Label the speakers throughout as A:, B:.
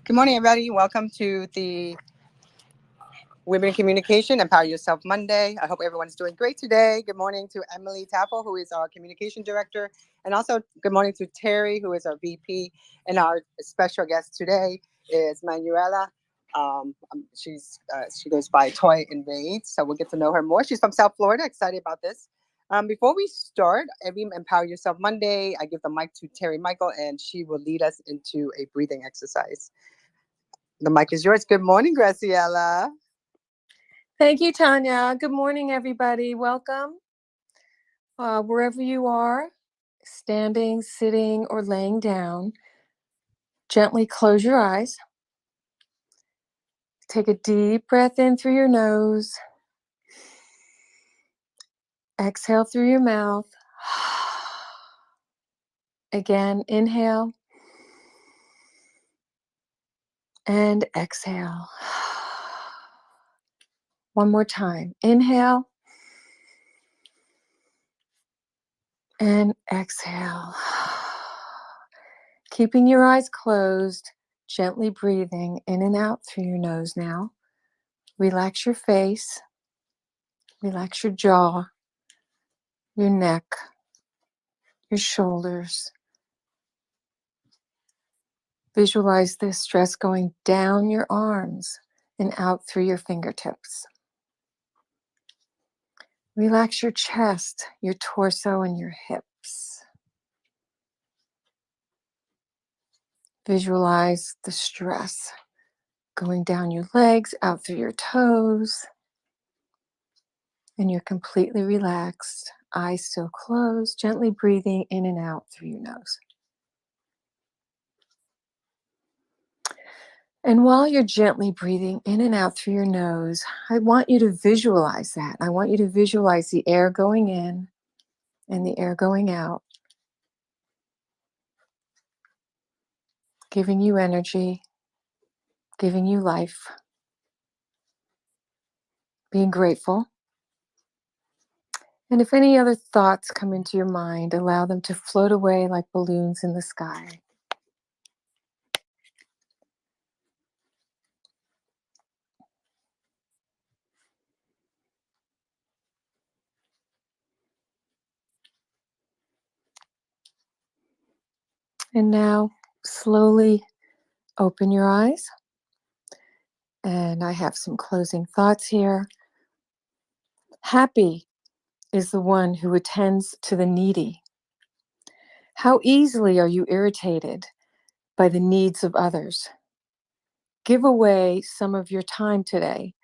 A: Good morning, everybody. Welcome to the Women in Communication Empower Yourself Monday. I hope everyone's doing great today. Good morning to Emily Taffel, who is our communication director, and also good morning to Terry, who is our VP. And our special guest today is Manuela. She goes by Toy Invade, so we'll get to know her more. She's from South Florida. Excited about this. Before we start every Empower Yourself Monday, I give the mic to Terry Michael, and she will lead us into a breathing exercise. The mic is yours. Good morning, Graciela.
B: Thank you, Tanya. Good morning, everybody. Welcome. Wherever you are, standing, sitting, or laying down, gently close your eyes. Take a deep breath in through your nose. Exhale through your mouth. Again, inhale. And exhale. One more time. Inhale. And exhale. Keeping your eyes closed, gently breathing in and out through your nose now. Relax your face. Relax your jaw, your neck, your shoulders. Visualize this stress going down your arms and out through your fingertips. Relax your chest, your torso, and your hips. Visualize the stress going down your legs, out through your toes. And you're completely relaxed, eyes still closed, gently breathing in and out through your nose. And while you're gently breathing in and out through your nose, I want you to visualize that. I want you to visualize the air going in and the air going out, giving you energy, giving you life, being grateful. And if any other thoughts come into your mind, allow them to float away like balloons in the sky. And now, slowly open your eyes. And I have some closing thoughts here. Happy is the one who attends to the needy. How easily are you irritated by the needs of others? Give away some of your time today,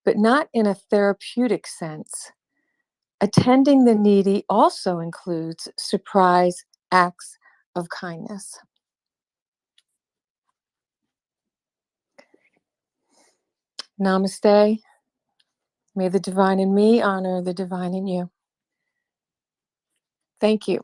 B: but not in a therapeutic sense. Attending the needy also includes surprise acts of kindness. Namaste. May the divine in me honor the divine in you. Thank you.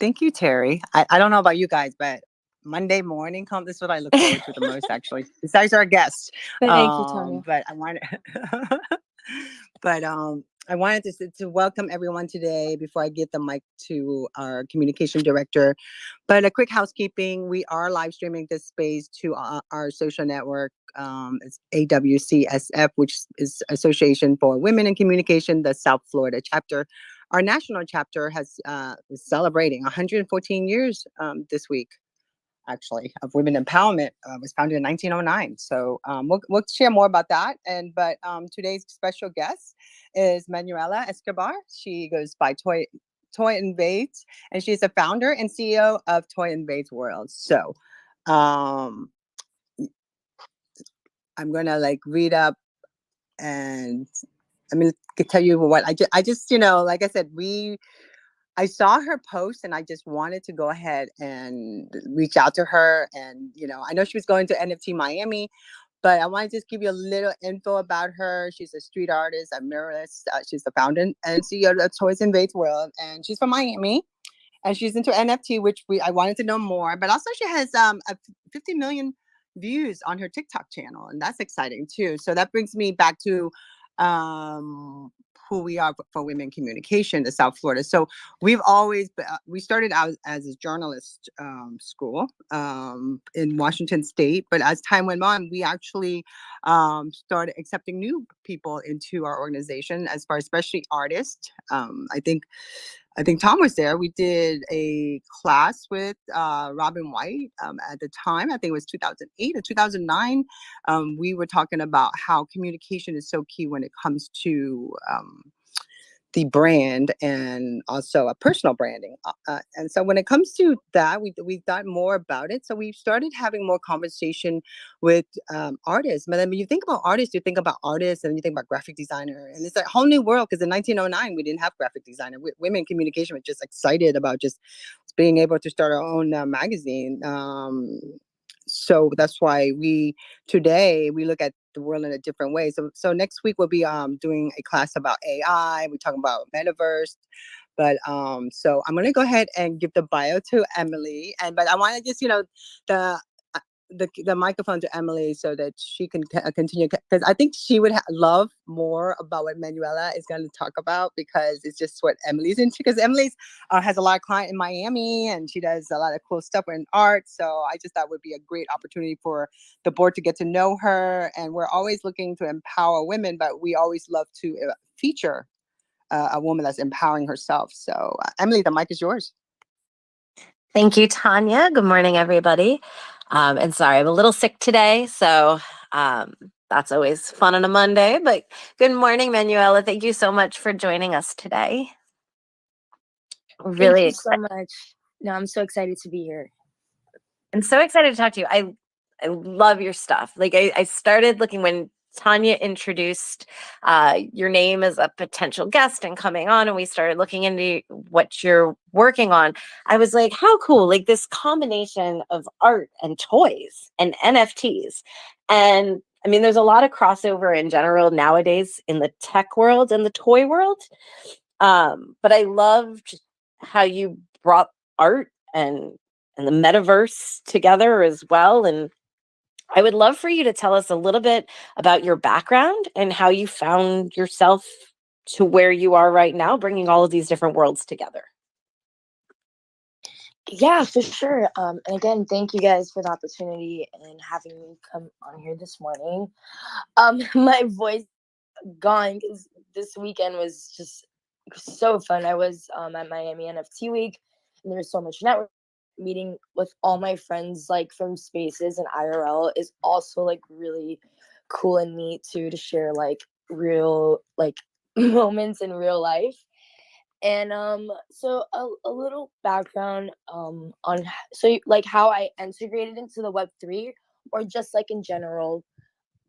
A: Thank you, Terry. I don't know about you guys, but Monday morning this is what I look forward to the most, actually, besides our guest.
B: Thank you, Tanya.
A: But I wanted, but I wanted to welcome everyone today before I give the mic to our communication director. But a quick housekeeping: we are live streaming this space to our social network. It's AWCSF, which is Association for Women in Communication, the South Florida chapter. Our national chapter is celebrating 114 years this week, actually, of women empowerment. Was founded in 1909. So we'll share more about that. But today's special guest is Manuela Escobar. She goes by Toy Invades, and she's the founder and CEO of Toy Invades World. So I'm gonna read up, and I mean, tell you what I just like I said, I saw her post and I just wanted to go ahead and reach out to her. And, I know she was going to NFT Miami, but I want to just give you a little info about her. She's a street artist, a muralist. She's the founder and CEO of Toys Invades World. And she's from Miami. And she's into NFT, which I wanted to know more. But also she has 50 million views on her TikTok channel. And that's exciting too. So that brings me back to who we are for women communication in South Florida. So we've always we started out as a journalist school in Washington State, but as time went on, we actually started accepting new people into our organization, as far especially artists. I think Tom was there. We did a class with Robin White at the time. I think it was 2008 or 2009. We were talking about how communication is so key when it comes to the brand and also a personal branding. And so when it comes to that, we thought more about it. So we started having more conversation with artists. But then when you think about artists, you think about artists and you think about graphic designer. And it's a whole new world because in 1909, we didn't have graphic designer. Women communication were just excited about just being able to start our own magazine. So that's why today we look at the world in a different way. So next week we'll be doing a class about AI. We're talking about metaverse. But so I'm gonna go ahead and give the bio to Emily. But I want to just the the microphone to Emily so that she can continue, because I think she would love more about what Manuela is going to talk about, because it's just what Emily's into. Because Emily's has a lot of client in Miami and she does a lot of cool stuff in art. So I just thought would be a great opportunity for the board to get to know her. And we're always looking to empower women, but we always love to feature a woman that's empowering herself. So Emily, the mic is yours.
C: Thank you, Tanya. Good morning, everybody. And sorry, I'm a little sick today, so that's always fun on a Monday. But good morning, Manuela. Thank you so much for joining us today.
D: Thank you so much. No, I'm so excited to be here.
C: I'm so excited to talk to you. I love your stuff. Like I started looking when Tanya introduced your name as a potential guest and coming on, and we started looking into what you're working on. I was like, how cool, like this combination of art and toys and NFTs. And I mean, there's a lot of crossover in general nowadays in the tech world and the toy world. But I loved how you brought art and the metaverse together as well. And I would love for you to tell us a little bit about your background and how you found yourself to where you are right now, bringing all of these different worlds together.
D: Yeah, for sure. And again, thank you guys for the opportunity and having me come on here this morning. My voice gone because this weekend was just so fun. I was at Miami NFT Week, and there was so much network. Meeting with all my friends, like from Spaces and IRL, is also like really cool and neat too, to share like real like moments in real life. And so a little background on like how I integrated into the Web3, or just like in general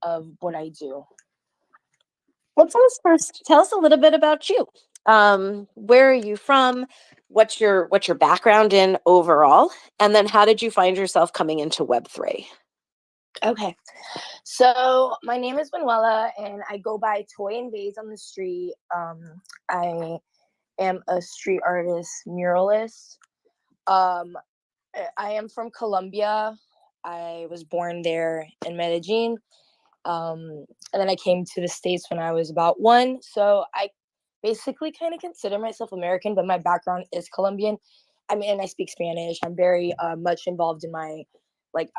D: of what I do.
C: Well, tell us a little bit about you. Where are you from? What's your background in overall? And then how did you find yourself coming into Web3?
D: Okay. So my name is Manuela and I go by Toy and Vase on the street. I am a street artist, muralist. Um, I am from Colombia. I was born there in Medellin. And then I came to the States when I was about 1. So I basically kind of consider myself American, but my background is Colombian. I mean, and I speak Spanish. I'm very much involved in my, like,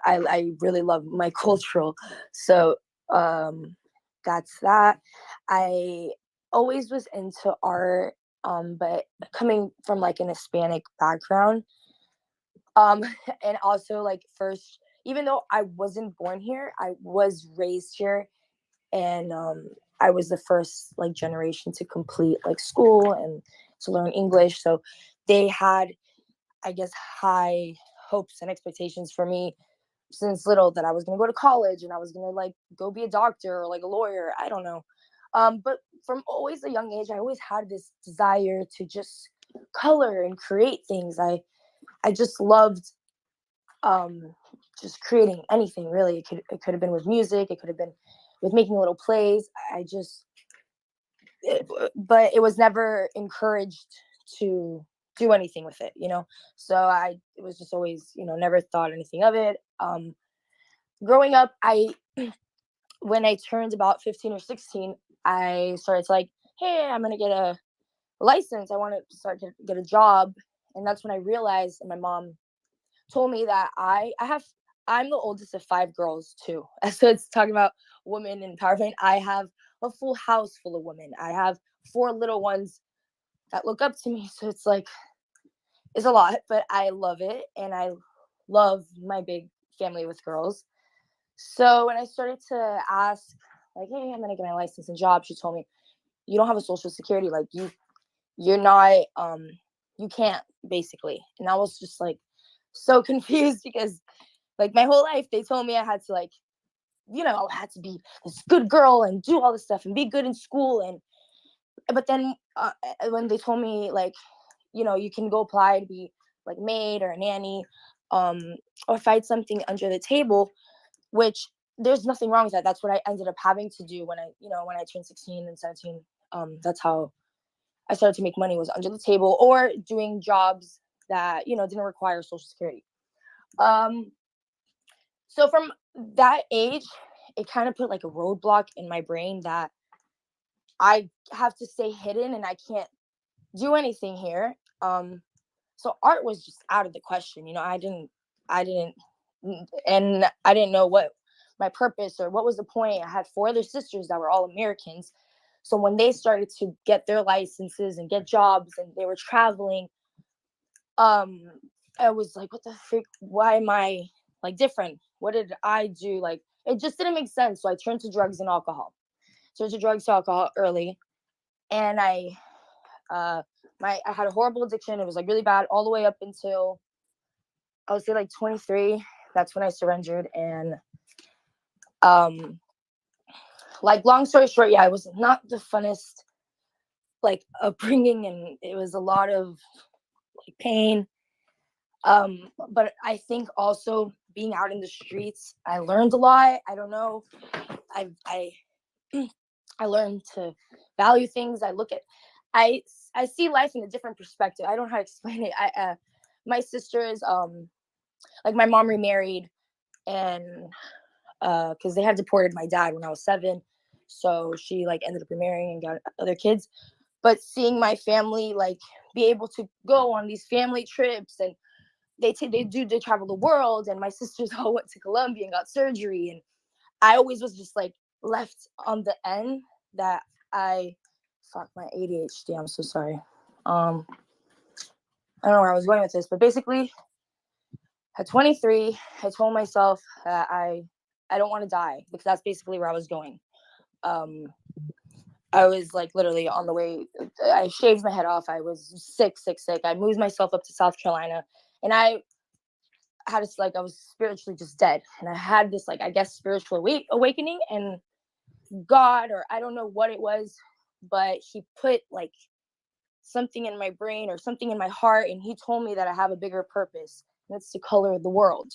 D: I really love my cultural. So that's that. I always was into art, but coming from like an Hispanic background, and also like first, even though I wasn't born here, I was raised here, and I was the first like generation to complete like school and to learn English. So they had, I guess, high hopes and expectations for me since little, that I was going to go to college and I was going to like go be a doctor or like a lawyer. I don't know. But from always a young age, I always had this desire to just color and create things. I just loved just creating anything really. It could have been with music, it could have been with making little plays. But it was never encouraged to do anything with it, so it was just always, never thought anything of it. Growing up, when I turned about 15 or 16, I started to like, hey, I'm gonna get a license. I want to start to get a job. And that's when I realized, and my mom told me that I'm the oldest of 5 girls too. So it's talking about women empowerment. I have a full house full of women. I have 4 little ones that look up to me. So it's like, it's a lot, but I love it. And I love my big family with girls. So when I started to ask, like, hey, I'm gonna get my license and job, she told me, you don't have a social security. Like you're not, you can't, basically. And I was just like so confused because like my whole life they told me I had to, like, I had to be this good girl and do all this stuff and be good in school. And but then when they told me, like, you can go apply to be like maid or a nanny, um or find something under the table, which there's nothing wrong with that. That's what I ended up having to do when I turned 16 and 17. That's how I started to make money, was under the table or doing jobs that didn't require social security. um so from that age, it kind of put like a roadblock in my brain that I have to stay hidden and I can't do anything here. So art was just out of the question. I didn't and I didn't know what my purpose or what was the point. I had 4 other sisters that were all Americans. So when they started to get their licenses and get jobs and they were traveling, um I was like, what the freak? Why am I like different? What did I do? Like, it just didn't make sense. So I turned to drugs and alcohol. Turned to drugs to alcohol early, and I had a horrible addiction. It was like really bad all the way up until I would say like 23. That's when I surrendered. And um like, long story short, yeah, it was not the funnest like upbringing, and it was a lot of like pain. But I think also being out in the streets, I learned a lot. I don't know. I I learned to value things. I I see life in a different perspective. I don't know how to explain it. My sisters, like, my mom remarried, and because they had deported my dad when I was 7, so she like ended up remarrying and got other kids. But seeing my family like be able to go on these family trips, and they travel the world, and my sisters all went to Colombia and got surgery, and I always was just like left on the end. That I fuck my ADHD. I'm so sorry. I don't know where I was going with this, but basically at 23, I told myself that I don't want to die, because that's basically where I was going. Um, I was like literally on the way. I shaved my head off. I was sick, sick, sick. I moved myself up to South Carolina, and I had this, like, I was spiritually just dead, and I had this, like, I guess, spiritual awakening, and God, or I don't know what it was, but he put like something in my brain or something in my heart, and he told me that I have a bigger purpose, and it's to color the world.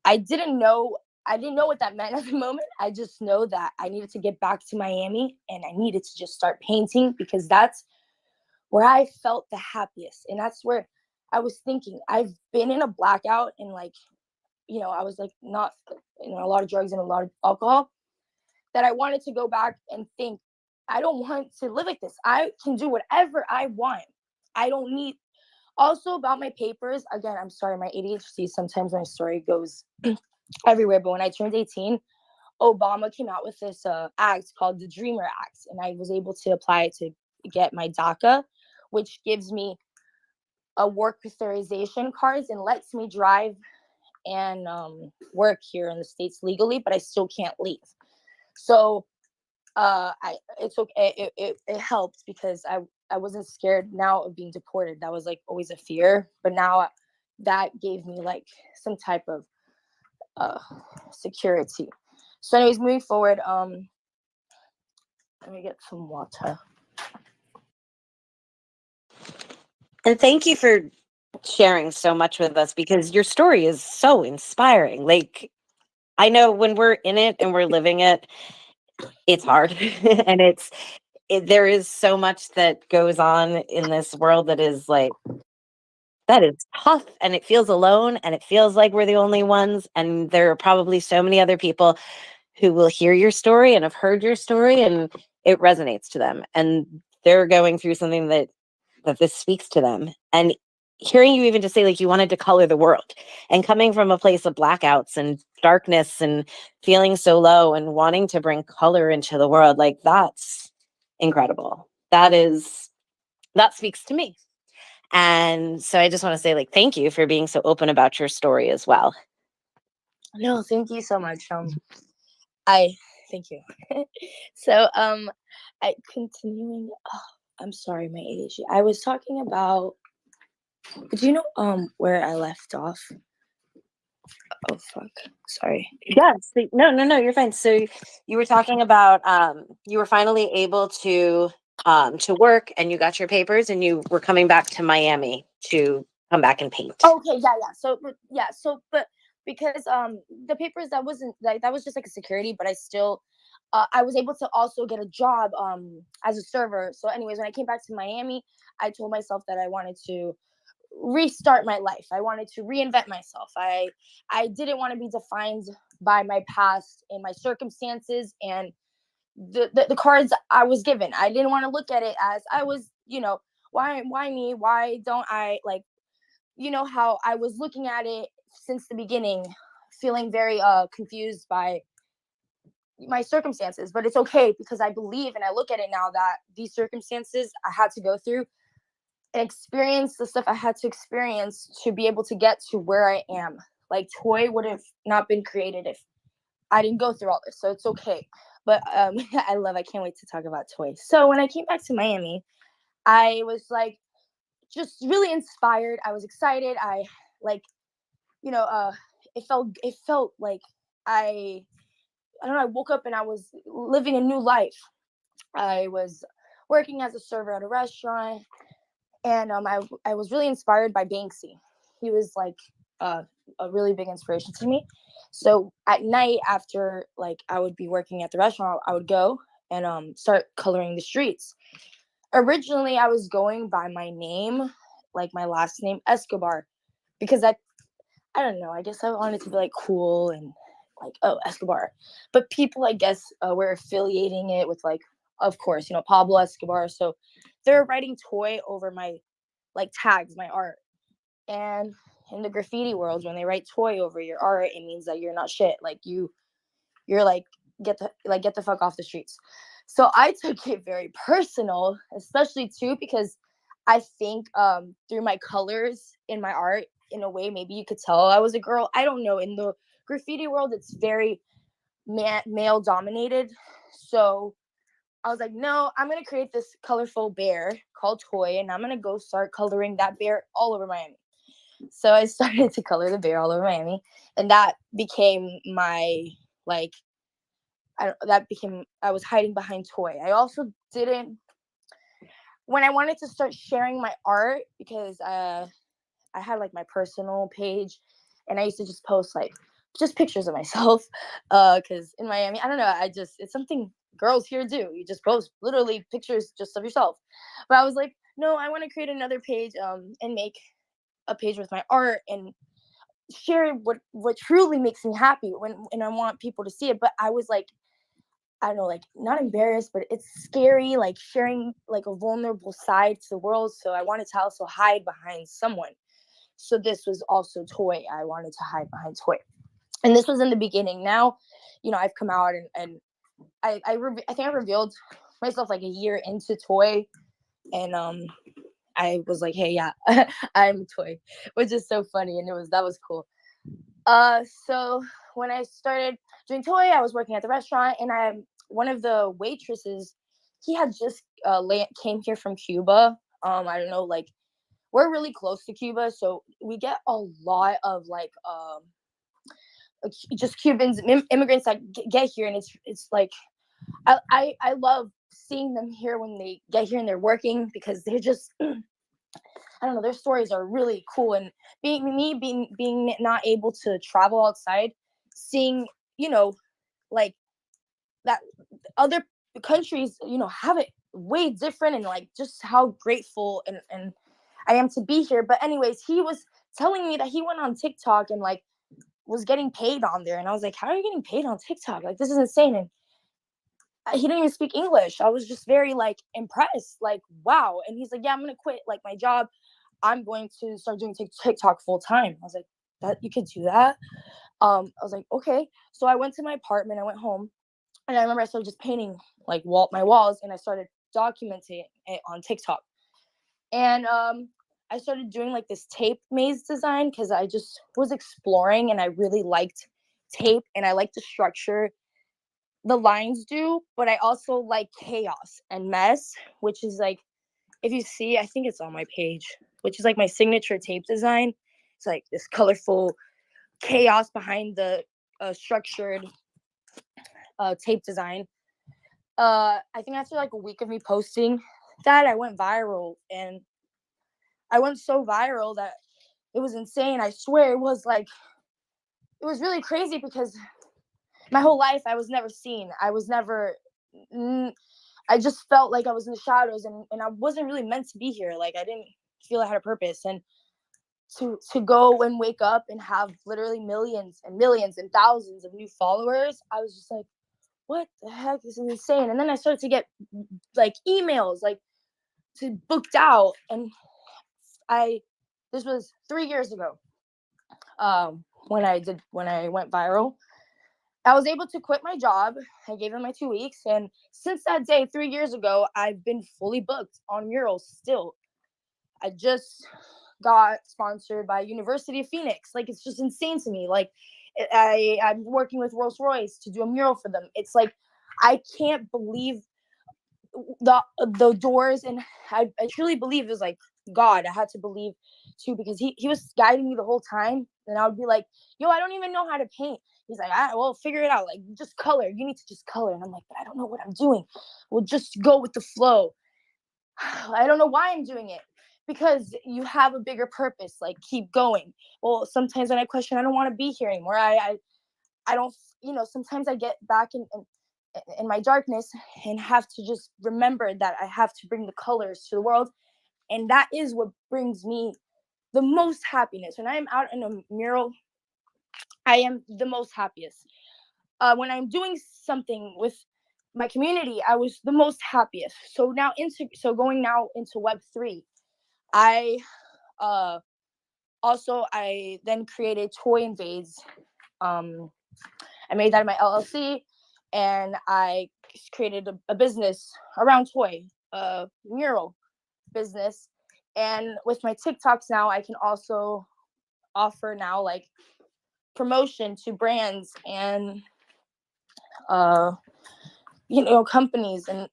D: I didn't know what that meant at the moment. I just know that I needed to get back to Miami, and I needed to just start painting, because that's where I felt the happiest. And that's where I was thinking, I've been in a blackout, and like, I was like not, a lot of drugs and a lot of alcohol, that I wanted to go back and think, I don't want to live like this. I can do whatever I want. I don't need. Also, about my papers, again, I'm sorry, my ADHD, sometimes my story goes everywhere. But when I turned 18, Obama came out with this act called the Dreamer Act, and I was able to apply to get my DACA, which gives me a work authorization cards and lets me drive and work here in the States legally, but I still can't leave. So it's okay. It helps, because I wasn't scared now of being deported. That was like always a fear, but now that gave me like some type of uh security. So anyways, moving forward, let me get some water.
C: And thank you for sharing so much with us, because your story is so inspiring. Like, I know when we're in it and we're living it, it's hard. And there is so much that goes on in this world that is like, that is tough, and it feels alone, and it feels like we're the only ones. And there are probably so many other people who will hear your story and have heard your story, and it resonates to them, and they're going through something that this speaks to them. And hearing you even just say like you wanted to color the world, and coming from a place of blackouts and darkness and feeling so low and wanting to bring color into the world, like that's incredible. That speaks to me. And so I just want to say like thank you for being so open about your story as well.
D: No, thank you so much. I thank you. So I continuing. Oh, I'm sorry, my ADHD. I was talking about. Do you know where I left off? Oh fuck. Sorry.
C: Yes. No, you're fine. So you were talking about you were finally able to work, and you got your papers, and you were coming back to Miami to come back and paint.
D: Okay, yeah. But because the papers, that wasn't like, that was just like a security, but I still I was able to also get a job as a server. So anyways, when I came back to Miami, I told myself that I wanted to restart my life. I wanted to reinvent myself. I didn't want to be defined by my past and my circumstances and the cards I was given. I didn't want to look at it as I was, why me? Why don't I, like, how I was looking at it since the beginning, feeling very confused by my circumstances. But it's okay, because I believe and I look at it now that these circumstances I had to go through and experience the stuff I had to experience to be able to get to where I am. Like, Toy would have not been created if I didn't go through all this. So it's okay. But I can't wait to talk about Toy. So when I came back to Miami, I was like just really inspired. I was excited. I like, it felt like I don't know, I woke up and I was living a new life. I was working as a server at a restaurant, and I was really inspired by Banksy. He was like a really big inspiration to me. So at night, after like I would be working at the restaurant, I would go and start coloring the streets. Originally, I was going by my name, like my last name, Escobar, because I don't know, I guess I wanted to be like cool and like, oh, Escobar. But people, I guess, were affiliating it with, like, of course, Pablo Escobar. So they're writing Toy over my like tags, my art. And in the graffiti world, when they write Toy over your art, it means that you're not shit. Like, you're like, get the fuck off the streets. So I took it very personal, especially too because I think through my colors in my art, in a way, maybe you could tell I was a girl. I don't know. In the graffiti world, it's very male dominated. So I was like, no, I'm gonna create this colorful bear called Toy, and I'm gonna go start coloring that bear all over Miami. So I started to color the bear all over Miami, and that became my, like, I was hiding behind Toy. I also didn't, when I wanted to start sharing my art, because I had like my personal page, and I used to just post like just pictures of myself, because in Miami, I don't know, it's something girls here do. You just post literally pictures just of yourself. But I was like, no, I want to create another page, and make a page with my art and share what truly makes me happy, and I want people to see it. But I was like, I don't know, like, not embarrassed, but it's scary, like sharing like a vulnerable side to the world. So I wanted to also hide behind someone. So this was also Toy. I wanted to hide behind Toy. And this was in the beginning. Now, I've come out, and I think I revealed myself like a year into Toy. And I was like, hey, yeah, I'm Toy, which is so funny. And that was cool. So when I started doing Toy, I was working at the restaurant, and one of the waitresses, he had just came here from Cuba. I don't know, like, we're really close to Cuba, so we get a lot of like just Cubans, immigrants that get here, and it's like I love seeing them here when they get here and they're working, because they're just I don't know, their stories are really cool. And being not able to travel outside, seeing, like, that other countries, have it way different, and like just how grateful and I am to be here. But anyways, he was telling me that he went on TikTok and like was getting paid on there, and I was like, how are you getting paid on TikTok? Like, this is insane. And he didn't even speak English. I was just very like impressed, like, wow. And he's like, yeah, I'm gonna quit like my job. I'm going to start doing TikTok full time. I was like, that you could do that. I was like, okay. So I went to my apartment. I went home, and I remember I started just painting like my walls, and I started documenting it on TikTok. And I started doing like this tape maze design because I just was exploring, and I really liked tape, and I like the structure the lines do, but I also like chaos and mess, which is like, if you see, I think it's on my page, which is like my signature tape design. It's like this colorful chaos behind the structured tape design. I think after like a week of me posting that, I went viral, and I went so viral that it was insane. I swear it was really crazy because my whole life I was never seen. I was never I just felt like I was in the shadows, and I wasn't really meant to be here. Like I didn't feel I had a purpose. And to go and wake up and have literally millions and millions and thousands of new followers, I was just like, what the heck? This is insane. And then I started to get like emails like to booked out. And this was 3 years ago. When I went viral, I was able to quit my job. I gave them my 2 weeks. And since that day, 3 years ago, I've been fully booked on murals still. I just got sponsored by University of Phoenix. Like, it's just insane to me. Like, I'm working with Rolls-Royce to do a mural for them. It's like, I can't believe the doors. And I truly believe it was like God. I had to believe too, because he was guiding me the whole time. And I would be like, yo, I don't even know how to paint. He's like, well, figure it out. Like, just color. You need to just color. And I'm like, but I don't know what I'm doing. Well, just go with the flow. I don't know why I'm doing it. Because you have a bigger purpose. Like, keep going. Well, sometimes when I question, I don't want to be here anymore. I don't, sometimes I get back in my darkness and have to just remember that I have to bring the colors to the world. And that is what brings me the most happiness. When I am out in a mural, I am the most happiest. When I'm doing something with my community, I was the most happiest. So going now into Web3, I I then created Toy Invades. I made that in my LLC, and I created a business around toy, a mural business. And with my TikToks now, I can also offer now like promotion to brands and companies, and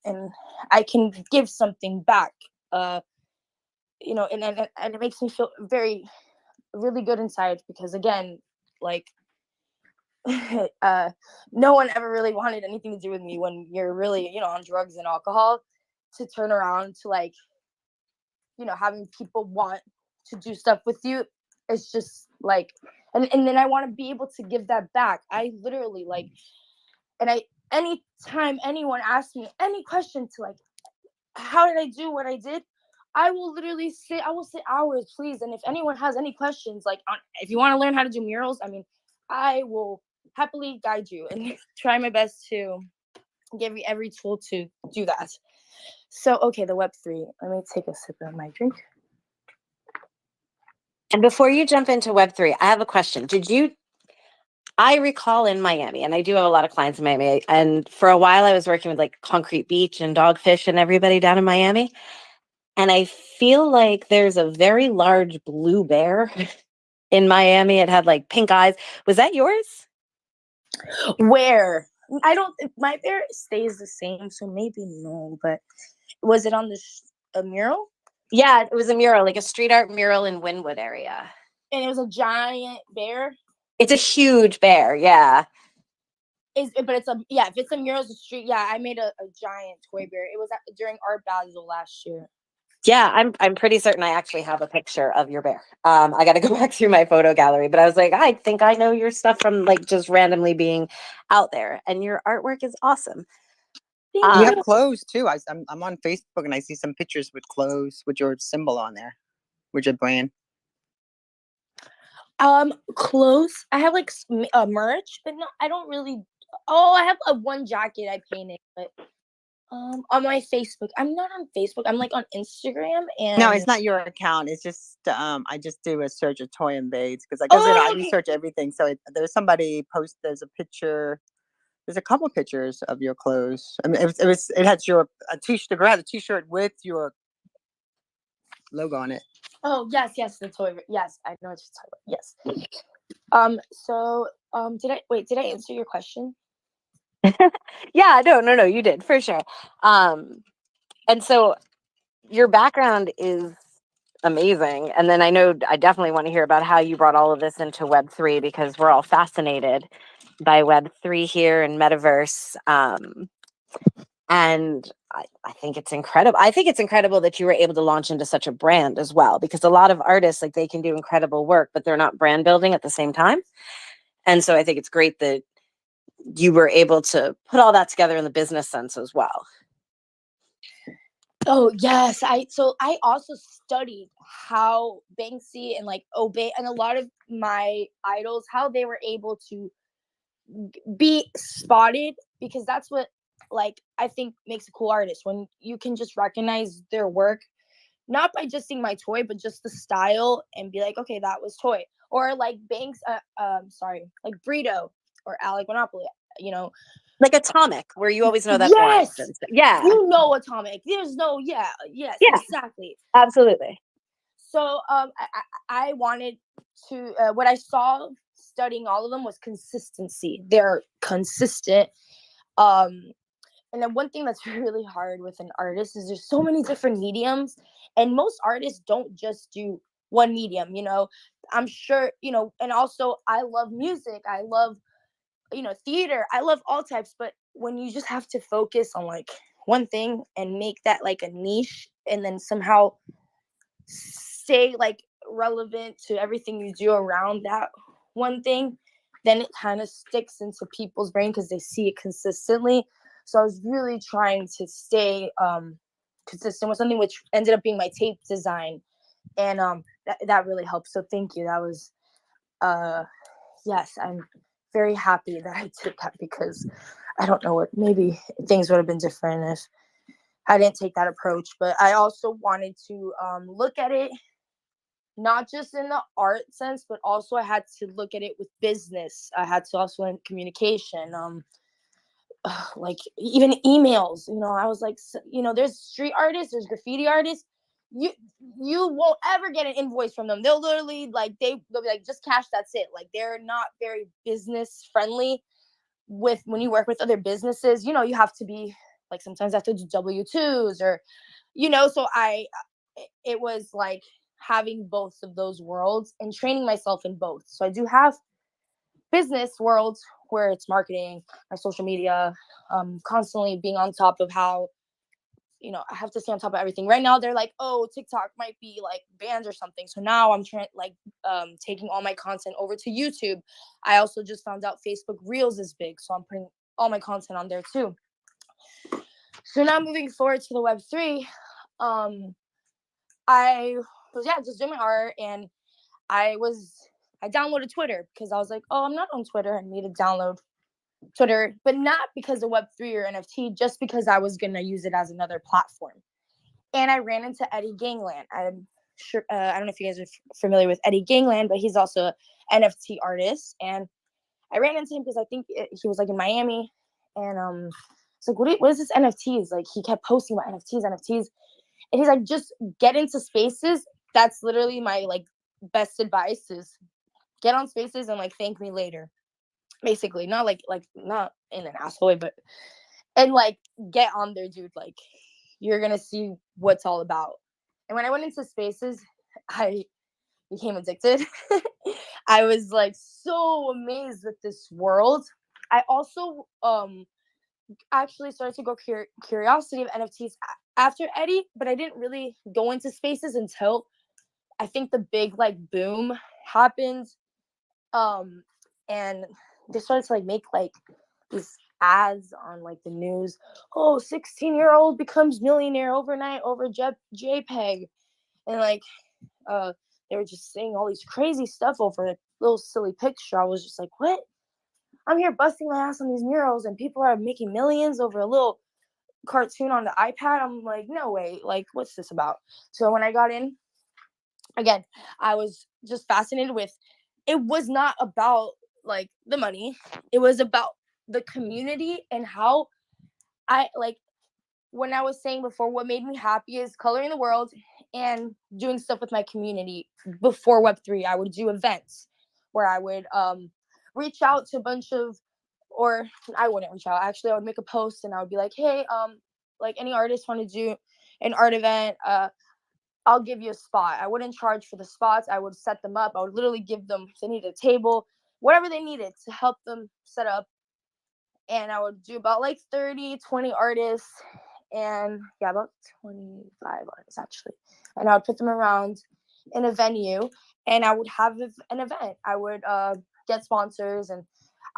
D: I can give something back. And it makes me feel really good inside, because again, like no one ever really wanted anything to do with me when you're really on drugs and alcohol, to turn around to like having people want to do stuff with you. It's just like, and then I want to be able to give that back. I literally like, and anytime anyone asks me any question to like, how did I do what I did, I will sit hours, please. And if anyone has any questions, like if you want to learn how to do murals, I mean, I will happily guide you and try my best to give you every tool to do that. So, okay, the Web3. Let me take a sip of my drink.
C: And before you jump into Web3, I have a question. I recall in Miami, and I do have a lot of clients in Miami, and for a while I was working with like Concrete Beach and Dogfish and everybody down in Miami. And I feel like there's a very large blue bear in Miami. It had like pink eyes. Was that yours?
D: Where? My bear stays the same, so maybe no, but was it on a mural?
C: Yeah, it was a mural, like a street art mural in Wynwood area.
D: And it was a giant bear?
C: It's a huge bear, yeah.
D: If it's a mural, it's a street. Yeah, I made a giant toy bear. It was during Art Basel last year.
C: Yeah, I'm pretty certain I actually have a picture of your bear. I got to go back through my photo gallery, but I was like, I think I know your stuff from like just randomly being out there, and your artwork is awesome.
A: You have clothes too. I'm on Facebook and I see some pictures with clothes with your symbol on there, with your brand.
D: Clothes. I have like merch, but no, I don't really. Oh, I have a one jacket I painted, but on my Facebook. I'm not on Facebook. I'm like on Instagram
A: No,
D: and
A: it's not your account. It's just I just do a search of toy and babes because, like I said, I
D: oh, okay.
A: research everything. So there's somebody post. There's a picture. There's a couple pictures of your clothes. I mean, it had your a t-shirt. The girl had a t-shirt with your logo on it.
D: Oh, yes, the toy. Yes, I know what you're talking about. Yes. So, did I answer your question?
C: Yeah, no, you did for sure. And so your background is amazing. And then I definitely want to hear about how you brought all of this into Web3 because we're all fascinated by Web3 here and metaverse. And I think it's incredible. I think it's incredible that you were able to launch into such a brand as well, because a lot of artists, like, they can do incredible work, but they're not brand building at the same time. And so I think it's great that you were able to put all that together in the business sense as well.
D: Oh yes, I also studied how Banksy and like Obey and a lot of my idols, how they were able to be spotted, because that's what, like, I think makes a cool artist, when you can just recognize their work, not by just seeing my toy, but just the style and be like, okay, that was toy. Or like Banks, like Brito or Alec Monopoly, you know.
C: Like Atomic, where you always know that's orange.
D: Yes,
C: Yeah.
D: you know Atomic. There's no, yes,
C: Yeah,
D: exactly.
C: absolutely.
D: So I wanted to, what I saw studying all of them was consistency. They're consistent. Um, and then one thing that's really hard with an artist is there's so many different mediums, and most artists don't just do one medium. I'm sure, and also I love music. I love, theater. I love all types, but when you just have to focus on like one thing and make that like a niche, and then somehow stay like relevant to everything you do around that one thing, then it kind of sticks into people's brain because they see it consistently. So I was really trying to stay consistent with something, which ended up being my tape design, and that really helped. So thank you. That was yes, I'm very happy that I did that, because I don't know what, maybe things would have been different if I didn't take that approach. But I also wanted to look at it not just in the art sense, but also I had to look at it with business. I had to also in communication, like even emails. I was like, there's street artists, there's graffiti artists. You you won't ever get an invoice from them. They'll literally like they'll be like, just cash, that's it. Like, they're not very business friendly. When you work with other businesses, you have to be like, sometimes I have to do W-2s, or so it was like having both of those worlds and training myself in both. So I do have business worlds where it's marketing, my social media, constantly being on top of how, I have to stay on top of everything. Right now they're like, oh, TikTok might be like banned or something. So now I'm trying, like, taking all my content over to YouTube. I also just found out Facebook Reels is big, so I'm putting all my content on there too. So now moving forward to the Web3, I was just doing my art, and I downloaded Twitter because I was like, oh, I'm not on Twitter. I need to download Twitter, but not because of Web3 or NFT, just because I was going to use it as another platform. And I ran into Eddie Gangland. I'm sure, I don't know if you guys are familiar with Eddie Gangland, but he's also an NFT artist. And I ran into him because I think he was like in Miami. And it's like, what is this NFTs? Like, he kept posting about NFTs. And he's like, just get into spaces. That's literally my like best advice, is get on spaces and like thank me later. Basically, not like not in an asshole way, but and like get on there, dude. Like, you're gonna see what's all about. And when I went into spaces, I became addicted. I was like so amazed with this world. I also actually started to go curiosity of NFTs after Eddie, but I didn't really go into spaces until I think the big like boom happened. And they started to like make like these ads on like the news. Oh, 16-year-old becomes millionaire overnight over JPEG. And like they were just saying all these crazy stuff over a little silly picture. I was just like, what? I'm here busting my ass on these murals and people are making millions over a little cartoon on the iPad. I'm like, no way. Like, what's this about? So when I got in, again, I was just fascinated with, it was not about like the money. It was about the community and how I like, when I was saying before, what made me happy is coloring the world and doing stuff with my community. Before Web3, I would do events where I would reach out to a bunch of, or I wouldn't reach out. Actually, I would make a post and I would be like, hey, like any artists want to do an art event, I'll give you a spot. I wouldn't charge for the spots. I would set them up. I would literally give them, if they needed a table, whatever they needed to help them set up. And I would do about like 30, 20 artists, and yeah, about 25 artists actually. And I would put them around in a venue and I would have an event. I would get sponsors, and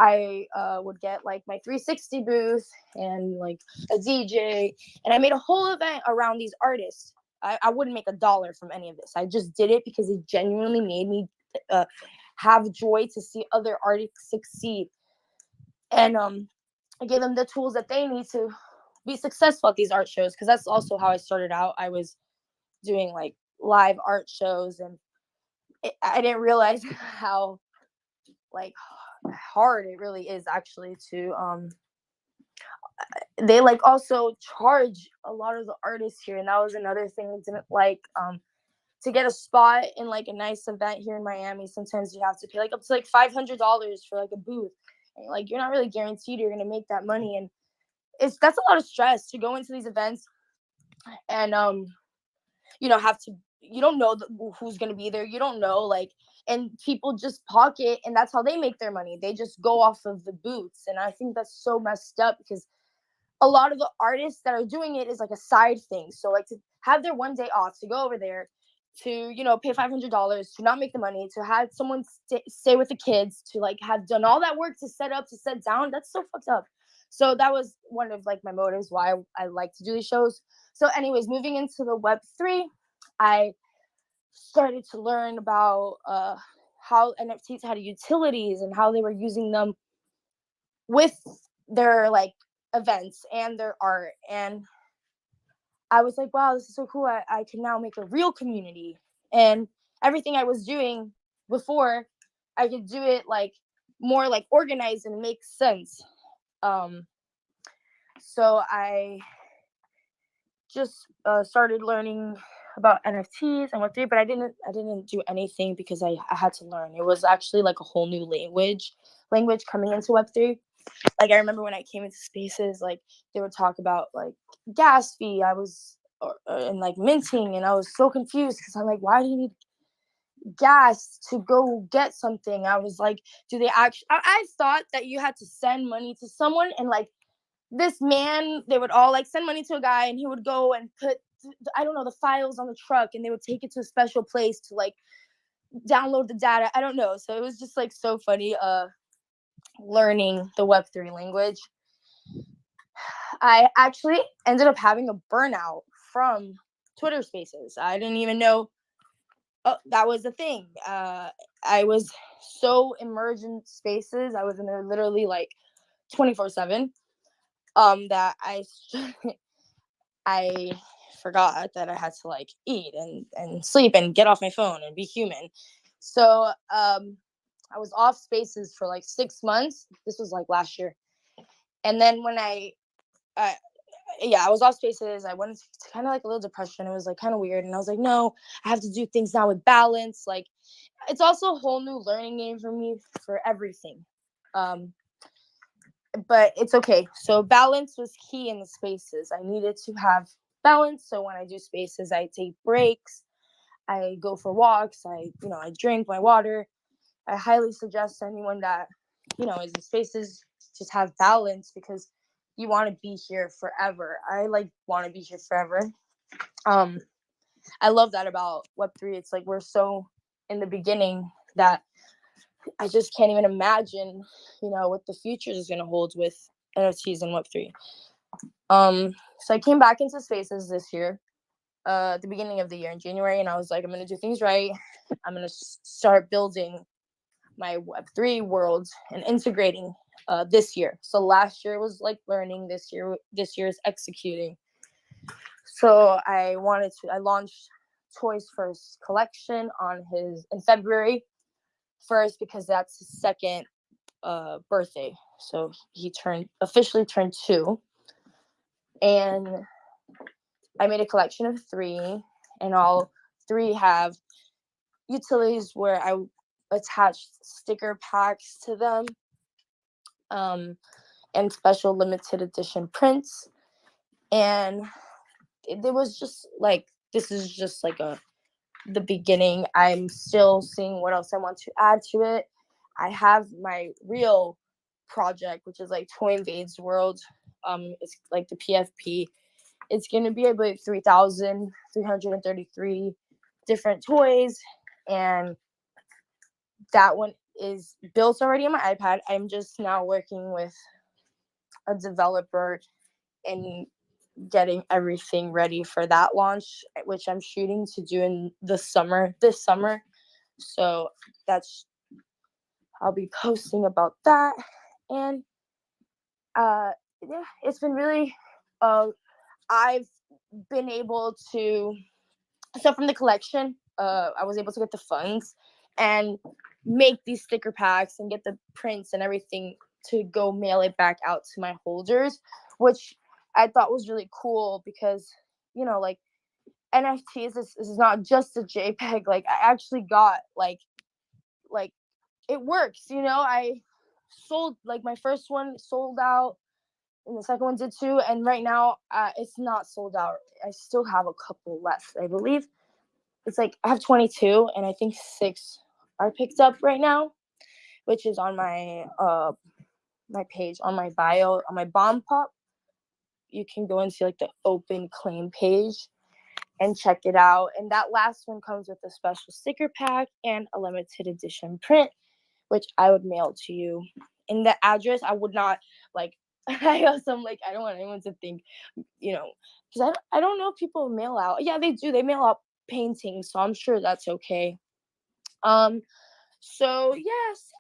D: I would get like my 360 booth and like a DJ. And I made a whole event around these artists. I wouldn't make $1 from any of this. I just did it because it genuinely made me have joy to see other artists succeed. And I gave them the tools that they need to be successful at these art shows, because that's also how I started out. I was doing like live art shows, and I didn't realize how like hard it really is actually to they like also charge a lot of the artists here, and that was another thing I didn't like. To get a spot in like a nice event here in Miami, sometimes you have to pay like up to like $500 for like a booth, and like you're not really guaranteed you're gonna make that money. And that's a lot of stress to go into these events and have to, you don't know who's going to be there, you don't know, like, and people just pocket, and that's how they make their money. They just go off of the booths, and I think that's so messed up, because a lot of the artists that are doing it is like a side thing. So like to have their one day off to go over there to pay $500 to not make the money, to have someone stay with the kids, to like have done all that work to set up, to set down, that's so fucked up. So that was one of like my motives why I like to do these shows. So anyways, moving into the Web3, I started to learn about how NFTs had utilities and how they were using them with their like events and their art. And I was like, wow, this is so cool. I can now make a real community. And everything I was doing before, I could do it like more like organized and make sense. So I just started learning about NFTs and Web3, but I didn't do anything because I had to learn. It was actually like a whole new language coming into Web3. Like I remember when I came into spaces, like they would talk about like gas fee. I was and like minting, and I was so confused because I'm like, why do you need gas to go get something? I was like, do they actually? I thought that you had to send money to someone, and like this man, they would all like send money to a guy, and he would go and put, I don't know, the files on the truck, and they would take it to a special place to like download the data. I don't know. So it was just like so funny learning the Web3 language. I actually ended up having a burnout from Twitter Spaces. I didn't even know that was a thing. I was so immersed in spaces. I was in there literally like 24/7. That I forgot that I had to like eat and sleep and get off my phone and be human. So I was off spaces for like 6 months. This was like last year. And then when I was off spaces, I went into kind of like a little depression. It was like kind of weird. And I was like, no, I have to do things now with balance. Like it's also a whole new learning game for me for everything. But it's okay. So balance was key in the spaces. I needed to have balance. So when I do spaces, I take breaks. I go for walks. I drink my water. I highly suggest anyone that, is in spaces, just have balance, because you want to be here forever. I like want to be here forever. I love that about Web3. It's like we're so in the beginning that I just can't even imagine, what the future is going to hold with NFTs and Web3. So I came back into spaces this year, at the beginning of the year in January, and I was like, I'm going to do things right. I'm going to start building my Web3 world and integrating this year. So last year was like learning. This year is executing. So I launched Toys First collection in February 1st, because that's his second birthday. So he officially turned 2, and I made a collection of 3, and all 3 have utilities where I attached sticker packs to them, and special limited edition prints. And it was just like, this is just like the beginning. I'm still seeing what else I want to add to it. I have my real project, which is like Toy Invades World. It's like the PFP. It's going to be about 3,333 different toys, and that one is built already on my iPad. I'm just now working with a developer and getting everything ready for that launch, which I'm shooting to do in this summer. So I'll be posting about that. And yeah, it's been really I've been able to, so from the collection, I was able to get the funds and make these sticker packs and get the prints and everything to go mail it back out to my holders, which I thought was really cool, because, like, NFTs, this is not just a JPEG. Like, I actually got like it works. I sold, like, my first one sold out, and the second one did too. And right now, it's not sold out. I still have a couple left, I believe. It's like I have 22, and I think 6 are picked up right now, which is on my my page, on my bio, on my bomb pop. You can go and see like the open claim page and check it out. And that last one comes with a special sticker pack and a limited edition print, which I would mail to you. And the address, I would not, like, I also, like, I don't want anyone to think, because I don't know if people mail out. Yeah, they do. They mail out paintings, so I'm sure that's okay. So yes,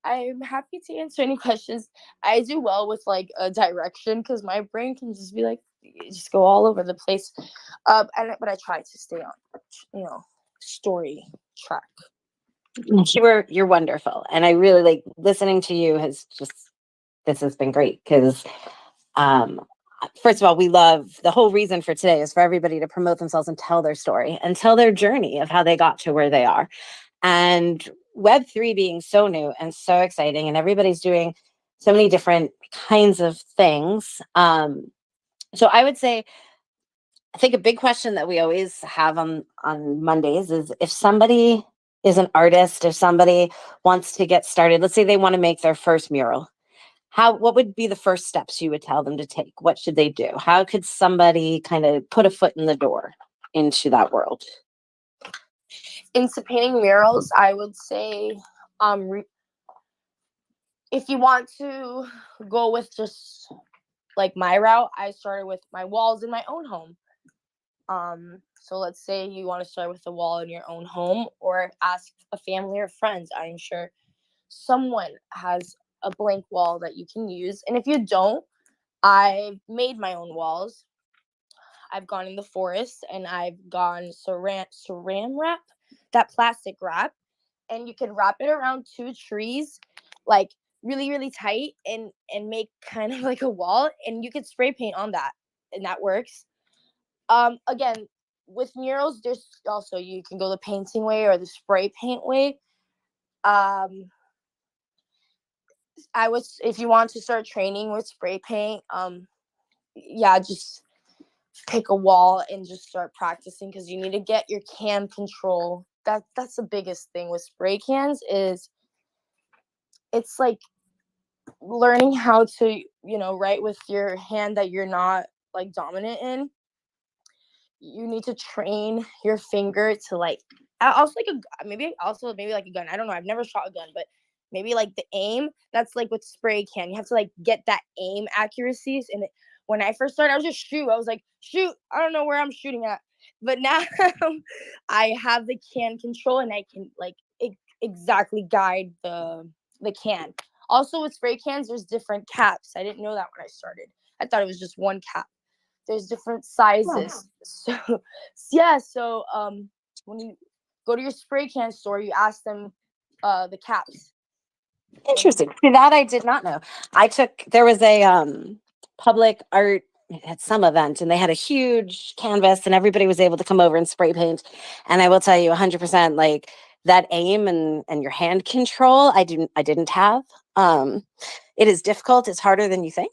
D: I'm happy to answer any questions. I do well with like a direction, because my brain can just be like, just go all over the place. But I try to stay on, story track.
C: You're wonderful, and I really like listening to you. This has been great, because first of all, we love, the whole reason for today is for everybody to promote themselves and tell their story and tell their journey of how they got to where they are. And Web3 being so new and so exciting, and everybody's doing so many different kinds of things. So I would say, I think a big question that we always have on Mondays is, if somebody is an artist, if somebody wants to get started, let's say they want to make their first mural, what would be the first steps you would tell them to take? What should they do? How could somebody kind of put a foot in the door into that world?
D: Into painting murals, I would say, if you want to go with just like my route, I started with my walls in my own home. So let's say you want to start with a wall in your own home, or ask a family or friends. I'm sure someone has a blank wall that you can use. And if you don't, I've made my own walls. I've gone in the forest, and I've gone saran wrap, that plastic wrap, and you can wrap it around 2 trees, like really, really tight, and make kind of like a wall, and you could spray paint on that, and that works. Again, with murals, there's also, you can go the painting way or the spray paint way. If you want to start training with spray paint, yeah, just pick a wall and just start practicing, because you need to get your can control. That's the biggest thing with spray cans, is it's like learning how to, write with your hand that you're not like dominant in. You need to train your finger to like, also like maybe like a gun. I don't know. I've never shot a gun, but maybe like the aim. That's like with spray can. You have to like get that aim accuracies. And when I first started, I was just shoot. I was like, shoot. I don't know where I'm shooting at. But now I have the can control, and I can like exactly guide the can. Also, with spray cans, there's different caps. I didn't know that when I started. I thought it was just one cap. There's different sizes. So yeah, so when you go to your spray can store, you ask them the caps.
C: Interesting. See, that I did not know. There was a public art at some event, and they had a huge canvas and everybody was able to come over and spray paint. And I will tell you 100%, like that aim and your hand control, I didn't have. It is difficult. It's harder than you think.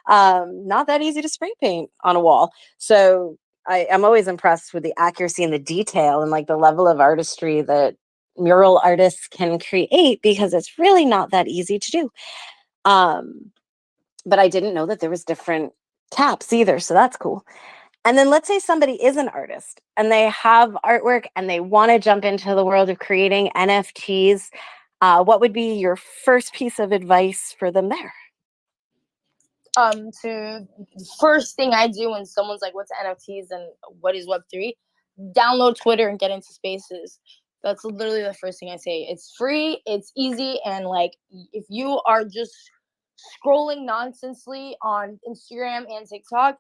C: Not that easy to spray paint on a wall. So I'm always impressed with the accuracy and the detail and like the level of artistry that mural artists can create, because it's really not that easy to do. But I didn't know that there was different caps either, so that's cool. And then let's say somebody is an artist and they have artwork and they want to jump into the world of creating NFTs. What would be your first piece of advice for them there?
D: To first thing I do when someone's like, what's NFTs and what is Web3? Download Twitter and get into Spaces. That's literally the first thing I say. It's free, it's easy, and like if you are just scrolling nonsensely on Instagram and TikTok,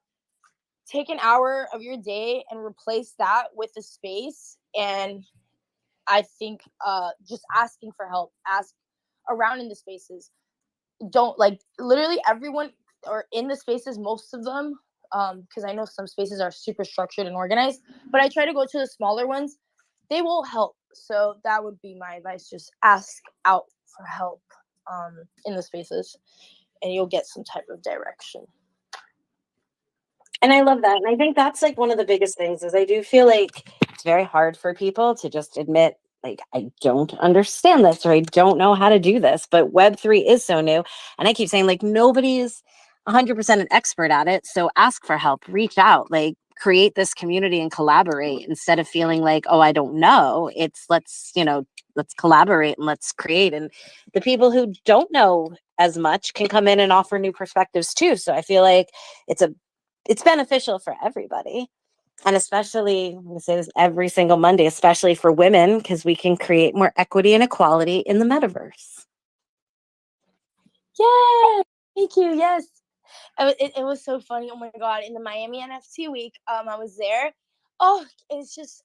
D: take an hour of your day and replace that with a space. And I think just asking for help, ask around in the spaces. Don't like literally everyone or in the spaces, most of them, because I know some spaces are super structured and organized, but I try to go to the smaller ones. They will help. So that would be my advice. Just ask out for help in the spaces and you'll get some type of direction.
C: And I love that. And I think that's like one of the biggest things is I do feel like it's very hard for people to just admit, like, I don't understand this or I don't know how to do this. But Web3 is so new. And I keep saying, like, nobody's 100% an expert at it. So ask for help, reach out, like, create this community and collaborate instead of feeling like, oh, I don't know. It's let's collaborate and let's create. And the people who don't know as much can come in and offer new perspectives too. So I feel like it's beneficial for everybody. And especially, I'm going to say this every single Monday, especially for women, because we can create more equity and equality in the metaverse.
D: Yeah, thank you. Yes. It was so funny. Oh my God. In the Miami NFT week, I was there. Oh, it's just,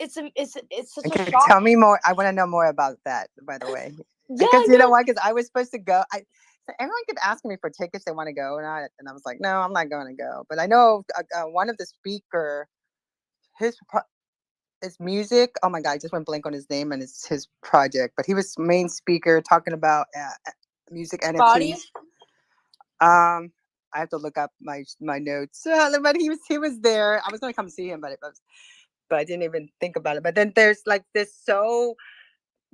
D: it's such a shock.
A: Tell me more. I want to know more about that, by the way.
D: Yeah,
A: because you know why? Because I was supposed to go. So everyone kept asking me for tickets. They want to go, and I was like, no, I'm not going to go. But I know one of the speaker, his music. Oh my God, I just went blank on his name and it's his project. But he was main speaker talking about music NFTs. I have to look up my notes. But he was there. I was going to come see him, but I didn't even think about it. But then there's like this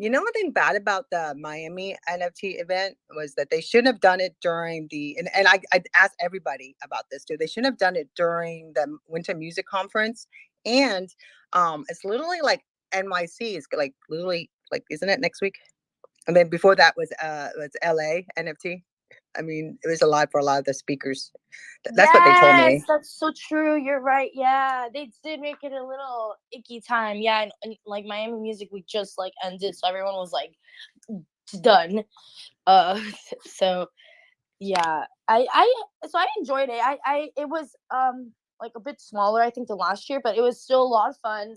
A: you know, one thing bad about the Miami NFT event was that they shouldn't have done it during and I asked everybody about this too. They shouldn't have done it during the Winter Music Conference. And it's literally like NYC is like literally like, isn't it next week? And then before that was LA NFT. I mean, it was a lot for a lot of the speakers. That's what they told me.
D: Yes, that's so true. You're right. Yeah, they did make it a little icky time. Yeah, and like Miami Music Week just like ended, so everyone was like done. So yeah, so I enjoyed it. It was like a bit smaller, I think, than last year, but it was still a lot of fun.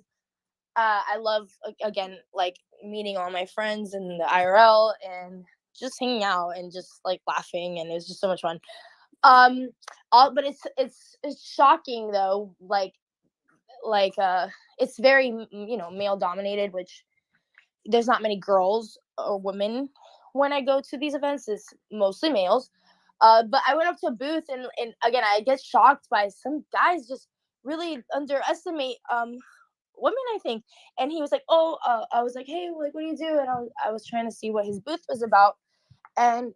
D: I love again like meeting all my friends in the IRL and just hanging out and just like laughing, and it was just so much fun. But it's shocking though, like it's very male dominated, which there's not many girls or women when I go to these events. It's mostly males. But I went up to a booth and again I get shocked by some guys just really underestimate women, I think. And he was like, oh, I was like, hey, like, what do you do? And I was trying to see what his booth was about, and